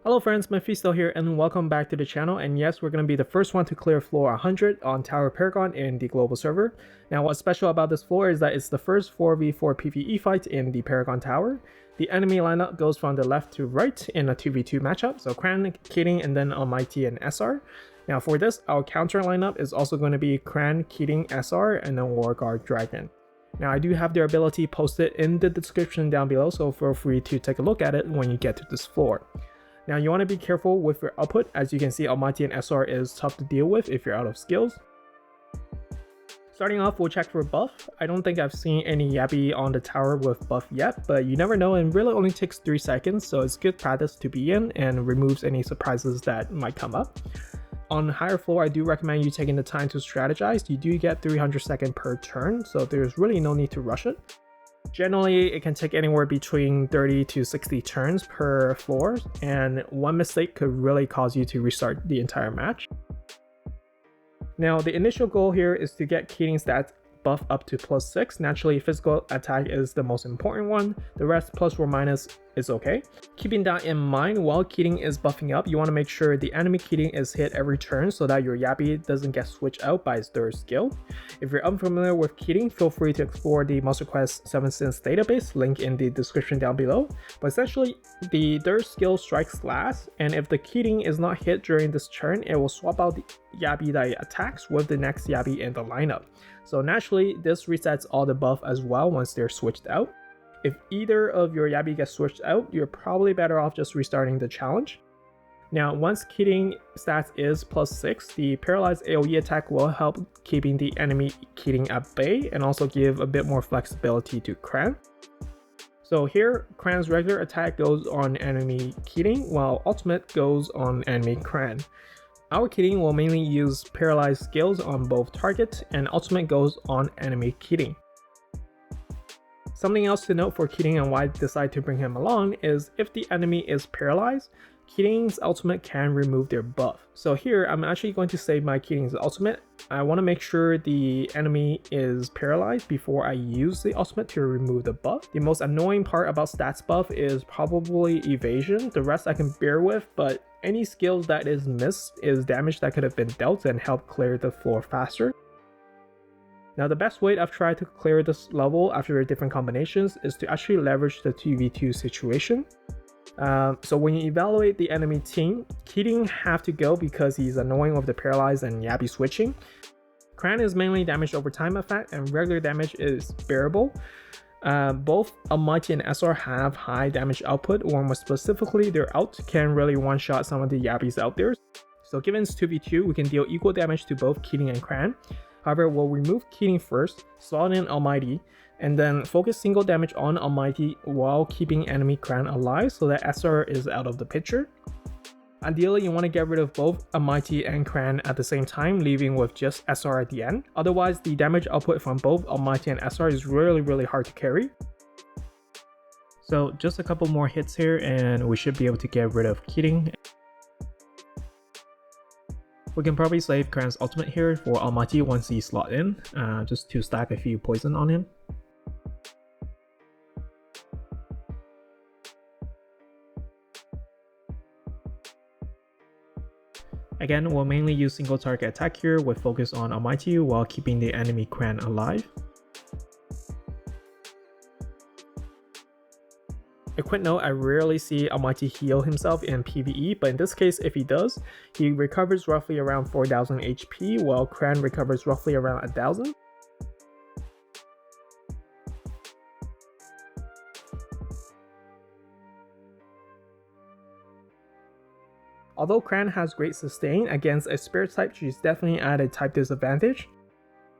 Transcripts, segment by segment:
Hello friends, Mephisto here and welcome back to the channel, and yes, we're going to be the first one to clear floor 100 on Tower of Paragon in the global server. Now what's special about this floor is that it's the first 4v4 PvE fight in the Paragon Tower. The enemy lineup goes from the left to right in a 2v2 matchup, so Cran, Kirin, and then Almighty and Essar. Now for this, our counter lineup is also going to be Cran, Kirin, Essar, and then Warguard Dragon. Now I do have their ability posted in the description down below, so feel free to take a look at it when you get to this floor. Now you want to be careful with your output. As you can see, Almighty and Essar is tough to deal with if you're out of skills. Starting off, we'll check for buff. I don't think I've seen any Yabi on the tower with buff yet, but you never know, and really only takes 3 seconds, so it's good practice to be in and removes any surprises that might come up. On higher floor, I do recommend you taking the time to strategize. You do get 300 seconds per turn, so there's really no need to rush it. Generally, it can take anywhere between 30 to 60 turns per floor, and one mistake could really cause you to restart the entire match. Now, the initial goal here is to get Kirin's stats buff up to +6. Naturally, physical attack is the most important one. The rest, plus or minus, is okay. Keeping that in mind, while Kirin is buffing up, you want to make sure the enemy Kirin is hit every turn so that your Yabi doesn't get switched out by his third skill. If you're unfamiliar with Kirin, feel free to explore the Monster Quest 7 Sins database, link in the description down below. But essentially, the third skill strikes last, and if the Kirin is not hit during this turn, it will swap out the Yabi that it attacks with the next Yabi in the lineup. So naturally, this resets all the buff as well once they're switched out. If either of your Yabi gets switched out, you're probably better off just restarting the challenge. Now, once Kirin stats is +6, the paralyzed AoE attack will help keeping the enemy Kirin at bay and also give a bit more flexibility to Cran. So here, Cran's regular attack goes on enemy Kirin, while ultimate goes on enemy Cran. Our Kirin will mainly use paralyzed skills on both targets, and ultimate goes on enemy Kirin. Something else to note for Kirin and why I decide to bring him along is if the enemy is paralyzed, Kirin's ultimate can remove their buff. So here, I'm actually going to save my Kirin's ultimate. I want to make sure the enemy is paralyzed before I use the ultimate to remove the buff. The most annoying part about stats buff is probably evasion. The rest I can bear with, but any skills that is missed is damage that could have been dealt and help clear the floor faster. Now, the best way I've tried to clear this level after different combinations is to actually leverage the 2v2 situation. So when you evaluate the enemy team, Kirin have to go because he's annoying with the paralyzed and Yabi switching. Cran is mainly damage over time effect, and regular damage is bearable. Both Almighty and Essar have high damage output, or more specifically, their ult can really one-shot some of the Yabis out there. So given it's 2v2, we can deal equal damage to both Kirin and Cran. However, we'll remove Kirin first, slot in Almighty, and then focus single damage on Almighty while keeping enemy Cran alive so that Essar is out of the picture. Ideally, you want to get rid of both Almighty and Cran at the same time, leaving with just Essar at the end. Otherwise, the damage output from both Almighty and Essar is really hard to carry. So just a couple more hits here and we should be able to get rid of Kirin. We can probably save Cran's ultimate here for Almighty once he's slot in, just to stack a few poison on him. Again, we'll mainly use single target attack here with focus on Almighty while keeping the enemy Cran alive. A quick note, I rarely see Almighty heal himself in PvE, but in this case, if he does, he recovers roughly around 4000 HP, while Cran recovers roughly around 1000. Although Cran has great sustain, against a spirit type, she's definitely at a type disadvantage.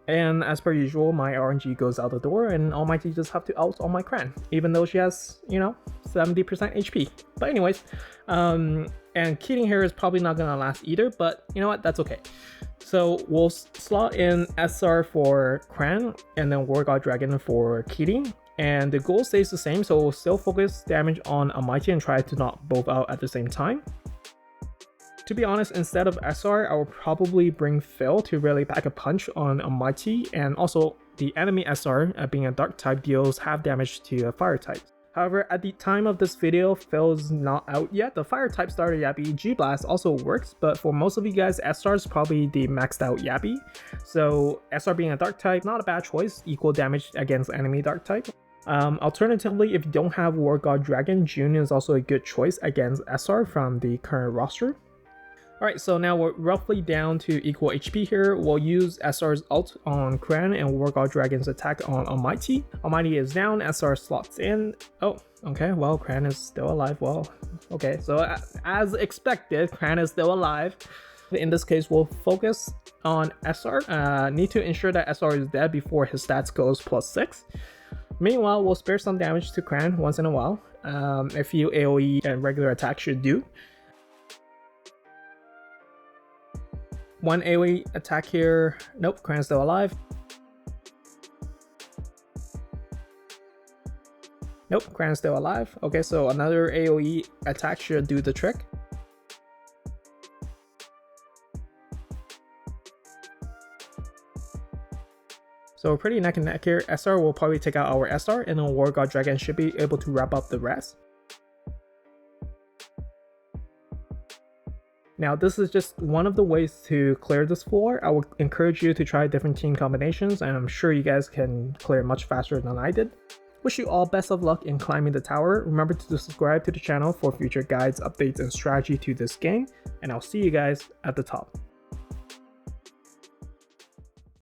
And as per usual, my RNG goes out the door and Almighty just have to ult on my Cran, even though she has, 70% HP. But anyways, and Kirin here is probably not gonna last either, but you know what, that's okay. So we'll slot in Essar for Cran and then Warguard Dragon for Kirin. And the goal stays the same, so we'll still focus damage on Almighty and try to knock both out at the same time. To be honest, instead of Essar, I will probably bring Phil to really pack a punch on Almighty, and also the enemy Essar, being a dark type, deals half damage to fire types. However, at the time of this video, Phil's not out yet. The fire type starter Yabi G-Blast also works, but for most of you guys, Essar is probably the maxed out Yabi. So Essar being a dark type, not a bad choice, equal damage against enemy dark type. Alternatively, if you don't have War God Dragon, June is also a good choice against Essar from the current roster. Alright, so now we're roughly down to equal HP here. We'll use Essar's ult on Cran and War God Dragon's attack on Almighty. Almighty is down, Essar slots in. Oh, okay, well, Cran is still alive. Well, okay, so as expected, Cran is still alive. In this case, we'll focus on Essar. Need to ensure that Essar is dead before his stats goes +6. Meanwhile, we'll spare some damage to Cran once in a while. A few AoE and regular attacks should do. One AoE attack here. Nope, Cran's still alive. Nope, Cran's still alive. Okay, so another AoE attack should do the trick. So we're pretty neck and neck here. Essar will probably take out our Essar, and then War God Dragon should be able to wrap up the rest. Now this is just one of the ways to clear this floor. I would encourage you to try different team combinations, and I'm sure you guys can clear much faster than I did. Wish you all best of luck in climbing the tower. Remember to subscribe to the channel for future guides, updates, and strategy to this game, and I'll see you guys at the top.